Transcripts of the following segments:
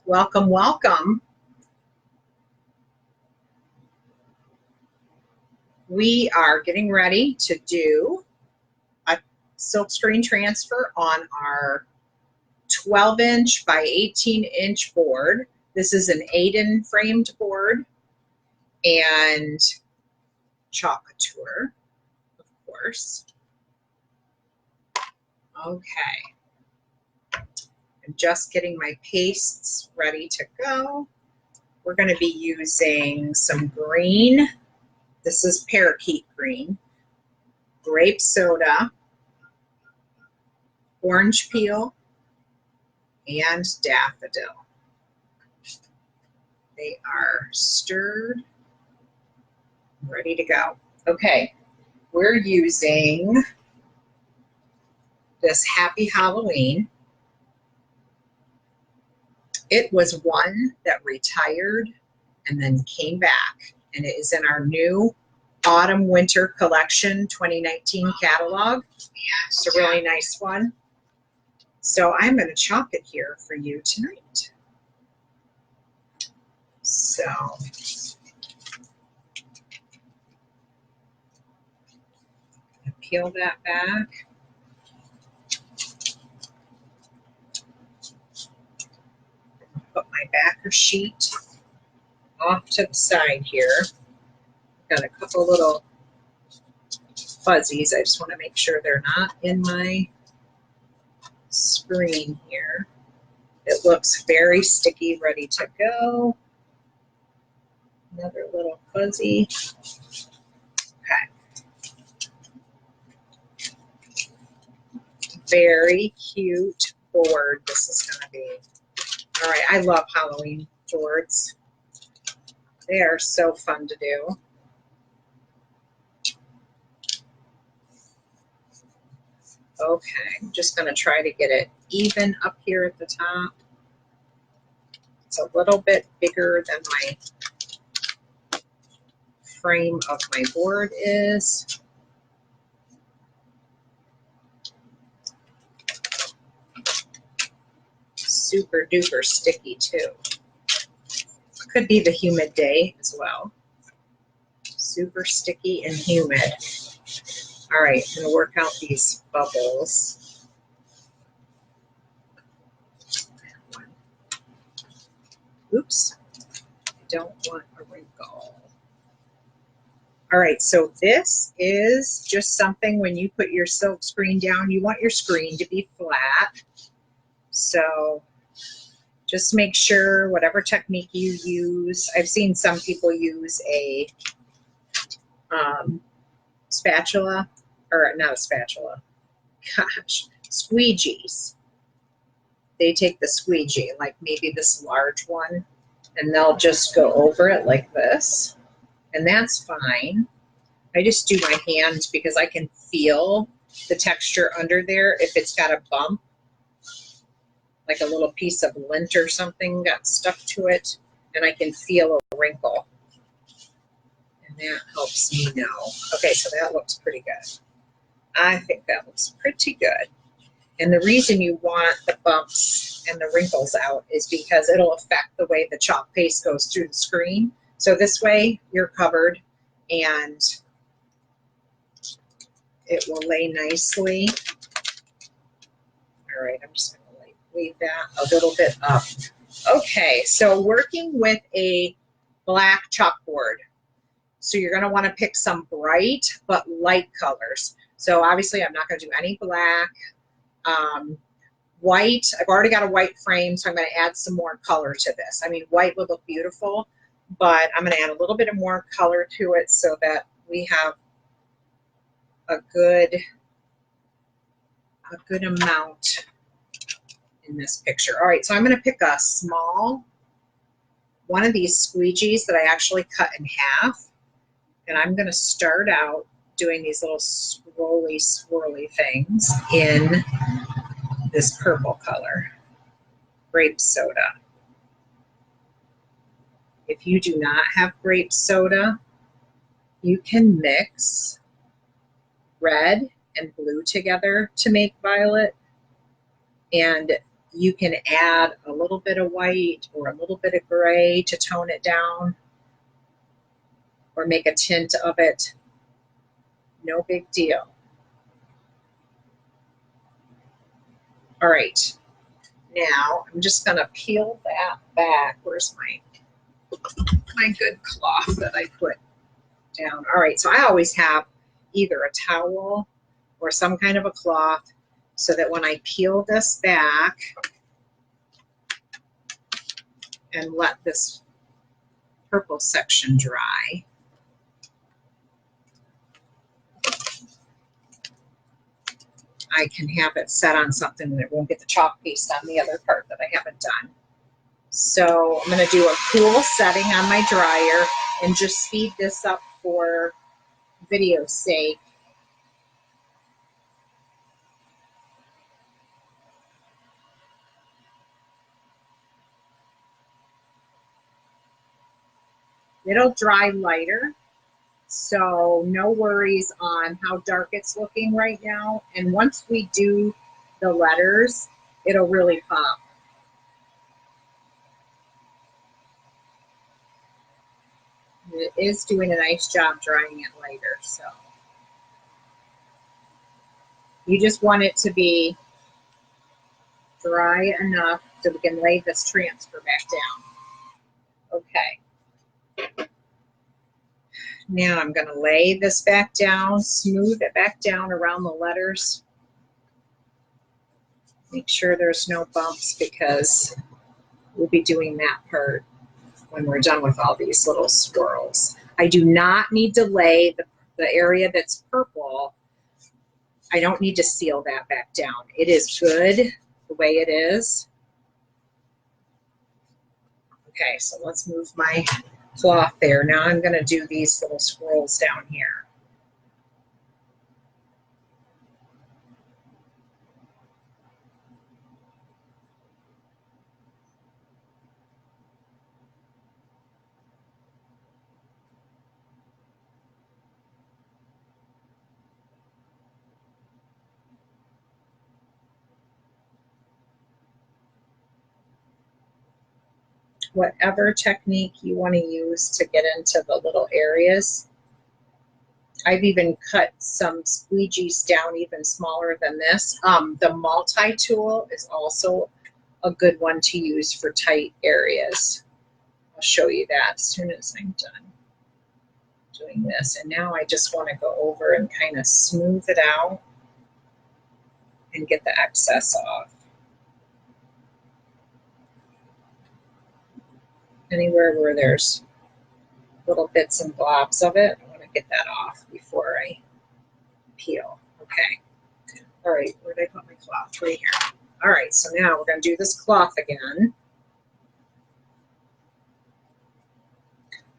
Welcome, welcome. We are getting ready to do a silkscreen transfer on our 12-inch by 18-inch board. This is an Aiden framed board and Chalk Couture, of course. Okay. I'm just getting my pastes ready to go. We're going to be using some green. This is parakeet green, grape soda, orange peel, and daffodil. They are stirred, ready to go. Okay, we're using this Happy Halloween. It was one that retired and then came back, and it is in our new Autumn Winter Collection 2019 catalog. It's a really nice one. So I'm going to chalk it here for you tonight. So peel that back. Put my backer sheet off to the side here. Got a couple little fuzzies. I just want to make sure they're not in my screen here. It looks very sticky, ready to go. Another little fuzzy. Okay. Very cute board this is going to be. All right, I love Halloween boards. They are so fun to do. Okay, I'm just going to try to get it even up here at the top. It's a little bit bigger than my frame of my board is. Super duper sticky too. Could be the humid day as well. Super sticky and humid. All right, I'm going to work out these bubbles. Oops, I don't want a wrinkle. All right, so this is just something when you put your silk screen down, you want your screen to be flat. So just make sure whatever technique you use, I've seen some people use a spatula, or not a spatula, gosh, squeegees. They take the squeegee, like maybe this large one, and they'll just go over it like this, and that's fine. I just do my hands because I can feel the texture under there. If it's got a bump, like a little piece of lint or something got stuck to it, and I can feel a wrinkle. And that helps me know. Okay, so that looks pretty good. I think that looks pretty good. And the reason you want the bumps and the wrinkles out is because it'll affect the way the chalk paste goes through the screen. So this way you're covered and it will lay nicely. All right, I'm just going to leave that a little bit up. Okay, so working with a black chalkboard. So you're going to want to pick some bright but light colors. So obviously I'm not going to do any black. White, I've already got a white frame, so I'm going to add some more color to this. I mean, white would look beautiful, but I'm going to add a little bit of more color to it so that we have a good amount in this picture. All right, so I'm going to pick a small one of these squeegees that I actually cut in half, and I'm going to start out doing these little swirly things in this purple color, grape soda. If you do not have grape soda, you can mix red and blue together to make violet, and You can add a little bit of white or a little bit of gray to tone it down or make a tint of it. No big deal. All right, now I'm just gonna peel that back. Where's my good cloth that I put down? All right, so I always have either a towel or some kind of a cloth so that when I peel this back and let this purple section dry, I can have it set on something that it won't get the chalk paste on the other part that I haven't done. So I'm going to do a cool setting on my dryer and just speed this up for video's sake. It'll dry lighter, so no worries on how dark it's looking right now. And once we do the letters, it'll really pop. It is doing a nice job drying it lighter, so you just want it to be dry enough so we can lay this transfer back down. Okay. Now I'm going to lay this back down, smooth it back down around the letters. Make sure there's no bumps because we'll be doing that part when we're done with all these little swirls. I do not need to lay the area that's purple. I don't need to seal that back down. It is good the way it is. Okay, so let's move my cloth there. Now I'm going to do these little swirls down here. Whatever technique you want to use to get into the little areas. I've even cut some squeegees down even smaller than this. The multi-tool is also a good one to use for tight areas. I'll show you that as soon as I'm done doing this. And now I just want to go over and kind of smooth it out and get the excess off. Anywhere where there's little bits and blobs of it, I want to get that off before I peel. Okay. All right, where did I put my cloth? Right here. All right, so now we're going to do this cloth again.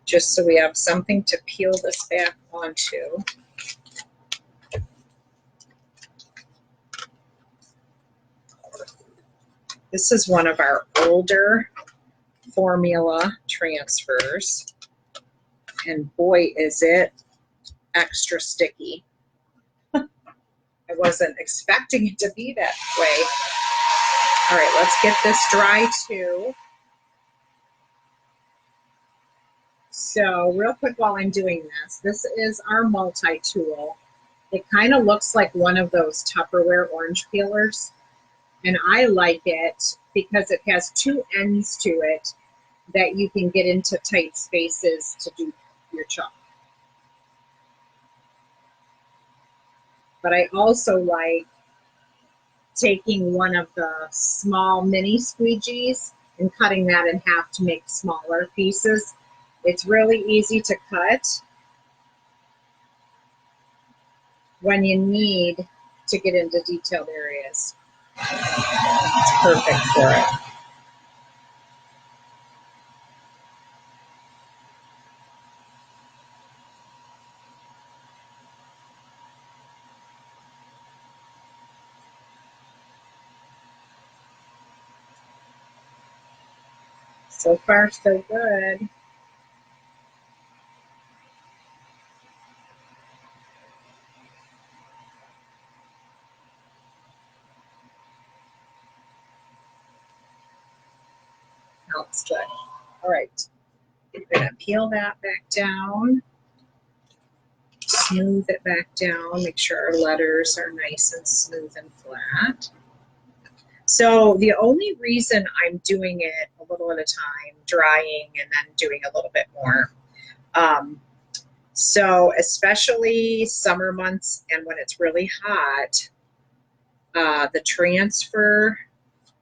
Just so we have something to peel this back onto. This is one of our older formula transfers. And boy, is it extra sticky. I wasn't expecting it to be that way. All right, let's get this dry too. So real quick while I'm doing this, this is our multi-tool. It kind of looks like one of those Tupperware orange peelers. And I like it because it has two ends to it that you can get into tight spaces to do your chalk. But I also like taking one of the small mini squeegees and cutting that in half to make smaller pieces. It's really easy to cut when you need to get into detailed areas. It's perfect for it. So far, so good. looks good. All right, we're gonna peel that back down, smooth it back down, make sure our letters are nice and smooth and flat. So the only reason I'm doing it a little at a time, drying and then doing a little bit more. So especially summer months and when it's really hot, the transfer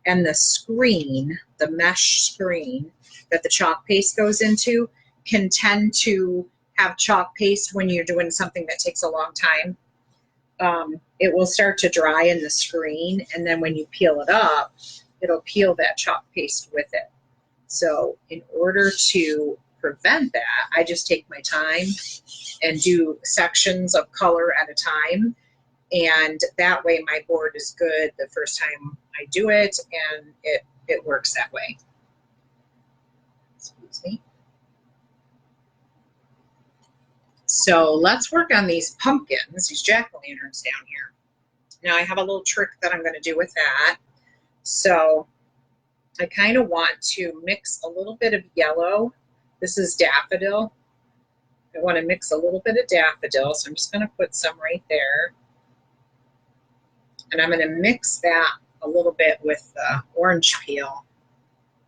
and the screen, the mesh screen that the chalk paste goes into can tend to have chalk paste when you're doing something that takes a long time. It will start to dry in the screen, and then when you peel it up, it'll peel that chalk paste with it. So in order to prevent that, I just take my time and do sections of color at a time, and that way my board is good the first time I do it, and it works that way. Excuse me. So let's work on these pumpkins, these jack-o'-lanterns down here. Now I have a little trick that I'm going to do with that. So I kind of want to mix a little bit of yellow. This is daffodil. I want to mix a little bit of daffodil, so I'm just going to put some right there. And I'm going to mix that a little bit with the orange peel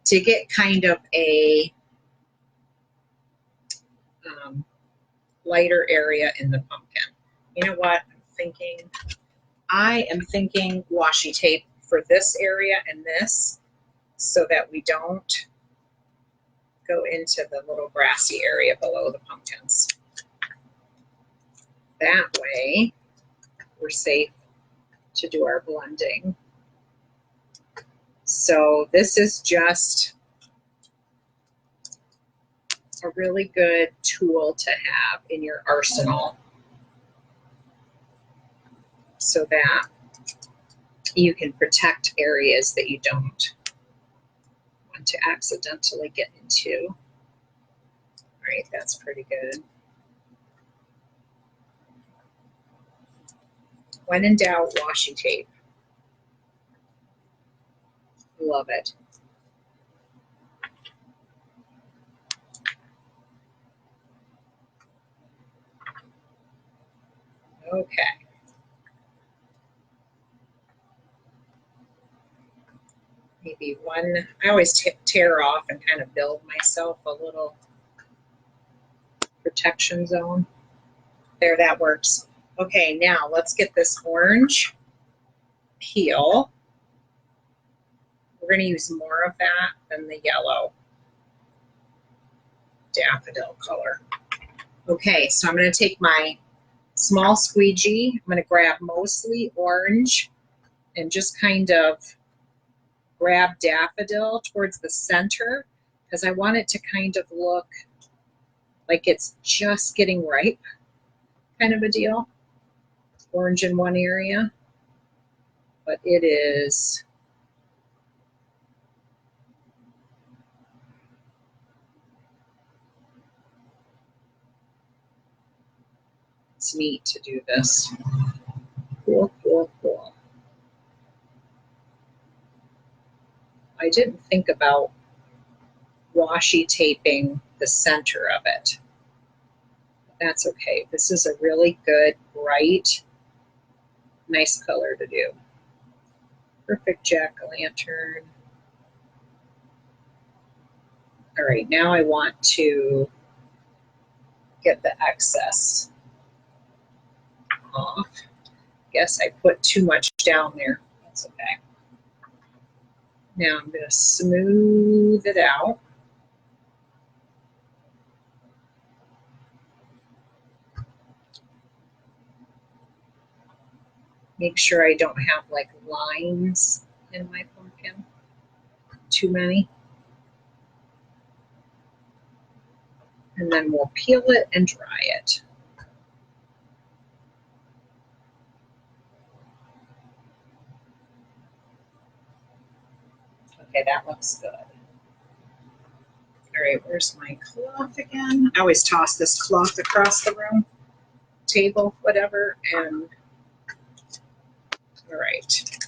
to get kind of a lighter area in the pumpkin. You know what I'm thinking? I am thinking washi tape for this area and this, so that we don't go into the little grassy area below the pumpkins. That way we're safe to do our blending. So this is just a really good tool to have in your arsenal so that you can protect areas that you don't want to accidentally get into. All right, that's pretty good. When in doubt, washi tape. Love it. Okay. Maybe one, I always tear off and kind of build myself a little protection zone. There, that works. Okay, now let's get this orange peel. We're going to use more of that than the yellow daffodil color. Okay, so I'm going to take my small squeegee. I'm going to grab mostly orange and just kind of grab daffodil towards the center, because I want it to kind of look like it's just getting ripe, kind of a deal. Orange in one area, but it is it's neat to do this. Cool, cool, cool. I didn't think about washi taping the center of it. That's okay. This is a really good, bright, nice color to do. Perfect jack-o'-lantern. All right, now I want to get the excess off. Guess I put too much down there. That's okay. Now I'm going to smooth it out. Make sure I don't have like lines in my pumpkin. Too many. And then we'll peel it and dry it. Okay, that looks good. All right, where's my cloth again? I always toss this cloth across the room, table, whatever, and all right.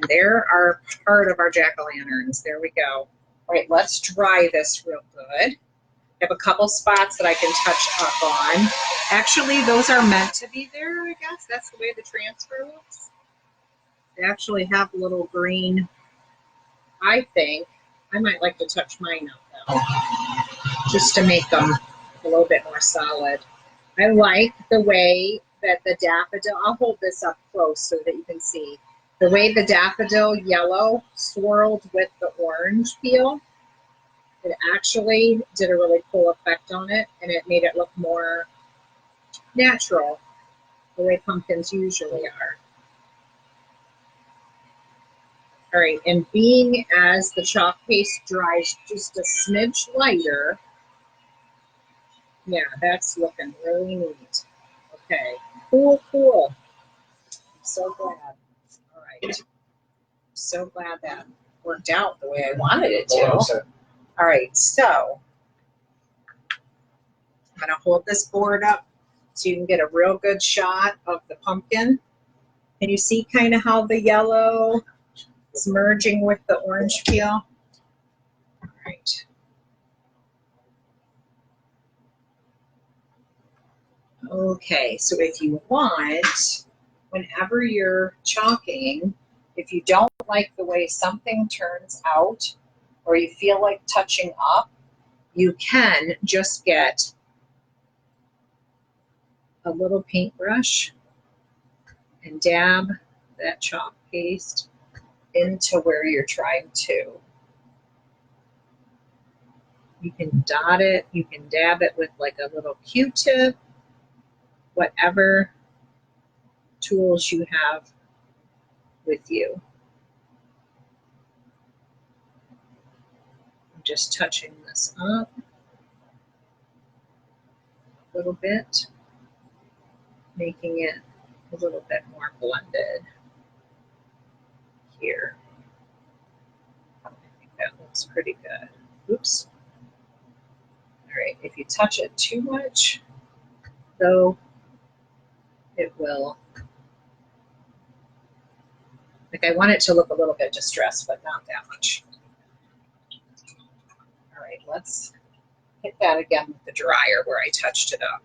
there are part of our jack-o'-lanterns. There we go. All right, let's dry this real good. I have a couple spots that I can touch up on. Actually, those are meant to be there, I guess. That's the way the transfer looks. They actually have a little green, I think. I might like to touch mine up though, just to make them a little bit more solid. I like the way that the daffodil, I'll hold this up close so that you can see. The way the daffodil yellow swirled with the orange peel, it actually did a really cool effect on it, and it made it look more natural, the way pumpkins usually are. All right, and being as the chalk paste dries just a smidge lighter, yeah, that's looking really neat. Okay, cool, cool. I'm so glad. All right, so glad that worked out the way I wanted it to. All right, so I'm gonna hold this board up so you can get a real good shot of the pumpkin. Can you see kind of how the yellow is merging with the orange peel? All right. Okay, so if you want, whenever you're chalking, if you don't like the way something turns out or you feel like touching up, you can just get a little paintbrush and dab that chalk paste into where you're trying to. You can dot it, you can dab it with like a little Q-tip, whatever tools you have with you. I'm just touching this up a little bit, making it a little bit more blended here. I think that looks pretty good. Oops. All right, if you touch it too much, though, it will, like I want it to look a little bit distressed, but not that much. All right, let's hit that again with the dryer where I touched it up.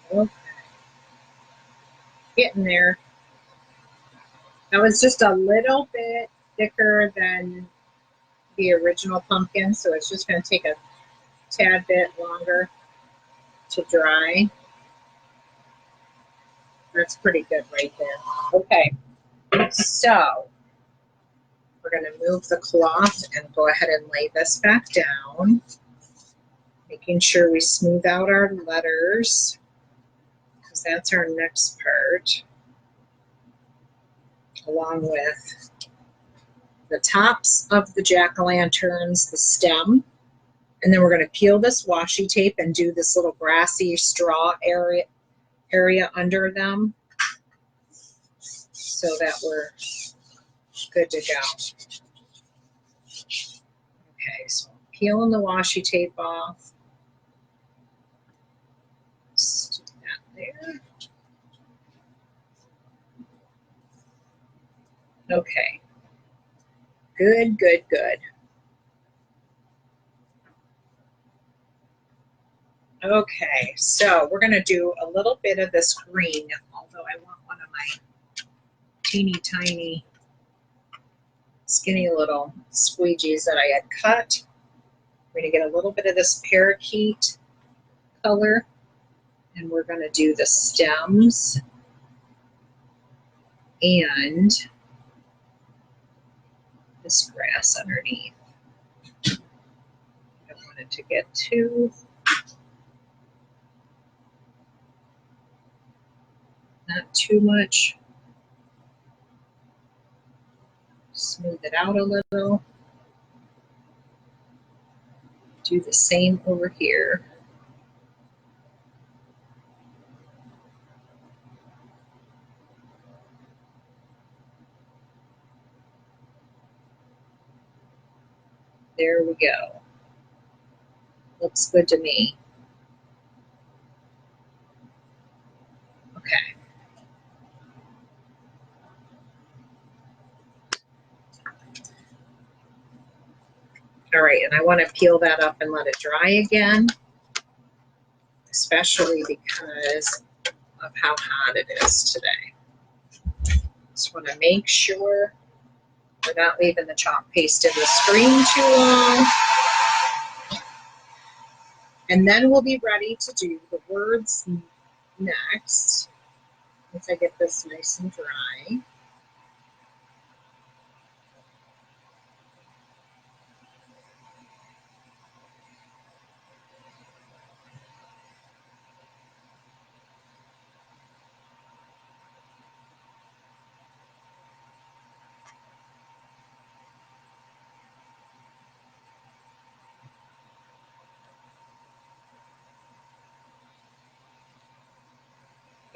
Okay. Getting there. That was just a little bit thicker than the original pumpkin, so it's just going to take a tad bit longer to dry. That's pretty good right there. Okay, so we're going to move the cloth and go ahead and lay this back down, making sure we smooth out our letters, because that's our next part, along with the tops of the jack-o'-lanterns, the stem, and then we're going to peel this washi tape and do this little grassy straw area under them so that we're good to go. Okay, so I'm peeling the washi tape off. Stick that there. Okay. Good, good, good. Okay, so we're going to do a little bit of this green, although I want one of my teeny tiny skinny little squeegees that I had cut. We're going to get a little bit of this parakeet color, and we're going to do the stems and this grass underneath. I don't want it to get too, not too much. Smooth it out a little. Do the same over here. There we go. Looks good to me. Okay. All right, and I want to peel that up and let it dry again, especially because of how hot it is today. Just want to make sure we're not leaving the chalk paste in the screen too long. And then we'll be ready to do the words next, once I get this nice and dry.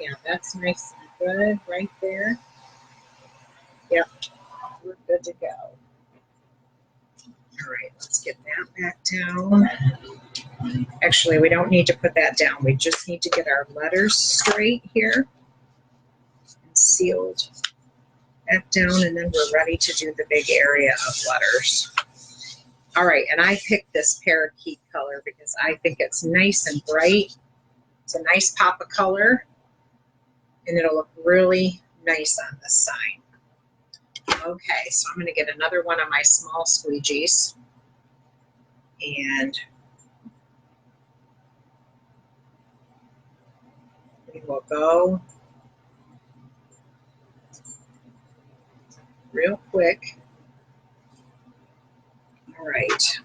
Yeah, that's nice and good right there. Yep, we're good to go. All right, let's get that back down. Actually, we don't need to put that down. We just need to get our letters straight here and sealed back down, and then we're ready to do the big area of letters. All right, and I picked this parakeet color because I think it's nice and bright. It's a nice pop of color, and it'll look really nice on this sign. Okay, so I'm going to get another one of my small squeegees, and we will go real quick. All right.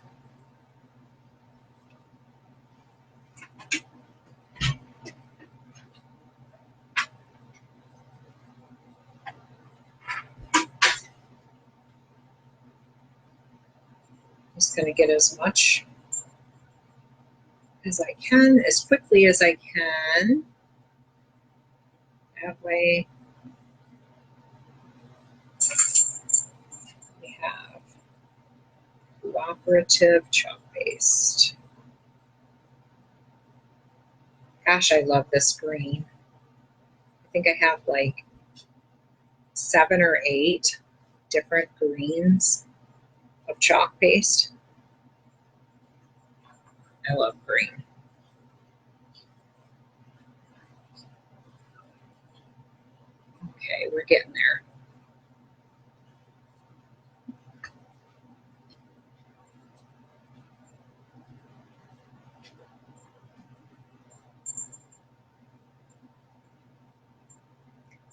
Just going to get as much as I can, as quickly as I can. That way we have cooperative chalk paste. Gosh, I love this green. I think I have like 7 or 8 different greens of chalk paste. I love green. Okay, we're getting there.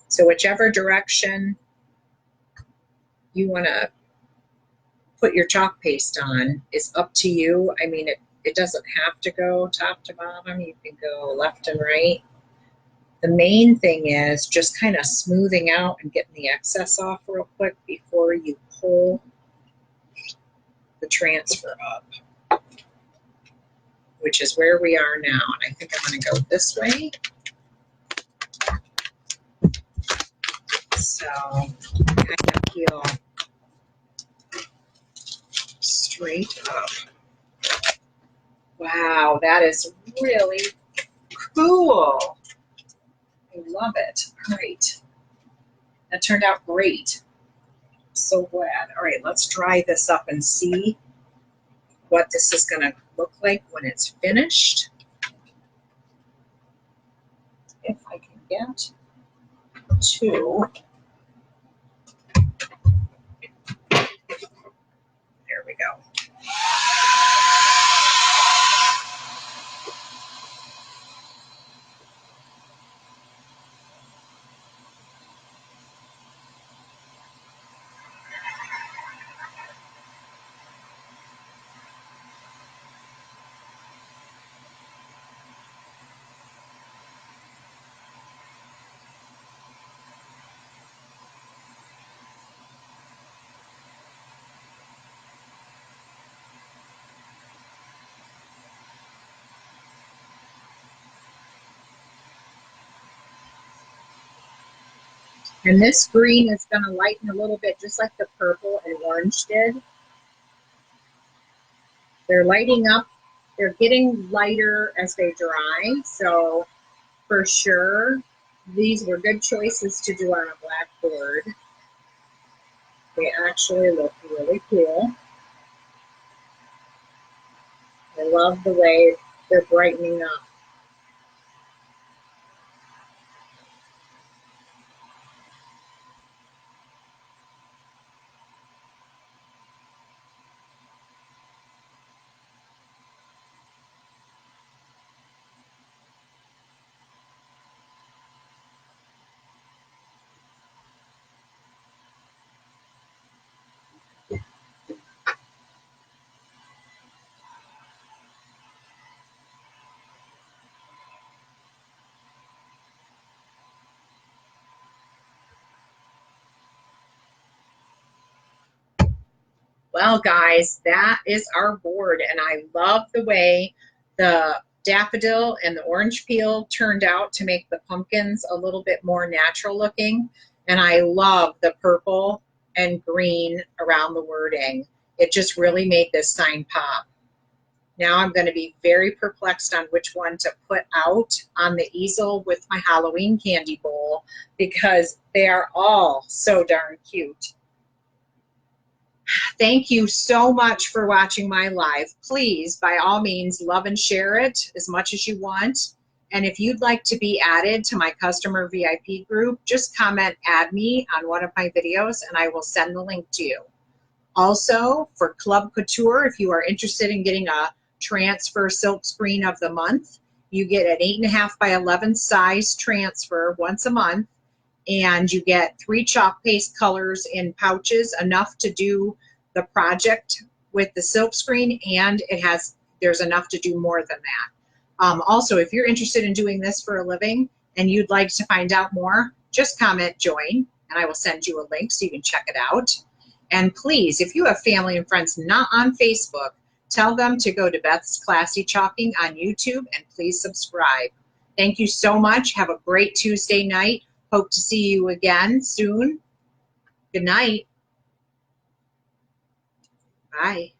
So whichever direction you want to put your chalk paste on is up to you. I mean, it doesn't have to go top to bottom. You can go left and right. The main thing is just kind of smoothing out and getting the excess off real quick before you pull the transfer up, which is where we are now. And I think I'm going to go this way. So kind of peel straight up. Wow, that is really cool. I love it. All right. That turned out great. So glad. All right, let's dry this up and see what this is going to look like when it's finished. If I can get to, there we go. And this green is going to lighten a little bit, just like the purple and orange did. They're lighting up. They're getting lighter as they dry. So for sure, these were good choices to do on a blackboard. They actually look really cool. I love the way they're brightening up. Well, guys, that is our board, and I love the way the daffodil and the orange peel turned out to make the pumpkins a little bit more natural looking, and I love the purple and green around the wording. It just really made this sign pop. Now I'm going to be very perplexed on which one to put out on the easel with my Halloween candy bowl because they are all so darn cute. Thank you so much for watching my live. Please, by all means, love and share it as much as you want. And if you'd like to be added to my customer VIP group, just comment "add me" on one of my videos and I will send the link to you. Also, for Club Couture, if you are interested in getting a transfer silk screen of the month, you get an 8.5 by 11 size transfer once a month, and you get 3 chalk paste colors in pouches, enough to do the project with the silk screen, and there's enough to do more than that. Also, if you're interested in doing this for a living and you'd like to find out more, just comment "join" and I will send you a link so you can check it out. And please, if you have family and friends not on Facebook, tell them to go to Beth's Classy Chalking on YouTube and please subscribe. Thank you so much. Have a great Tuesday night. Hope to see you again soon. Good night. Bye.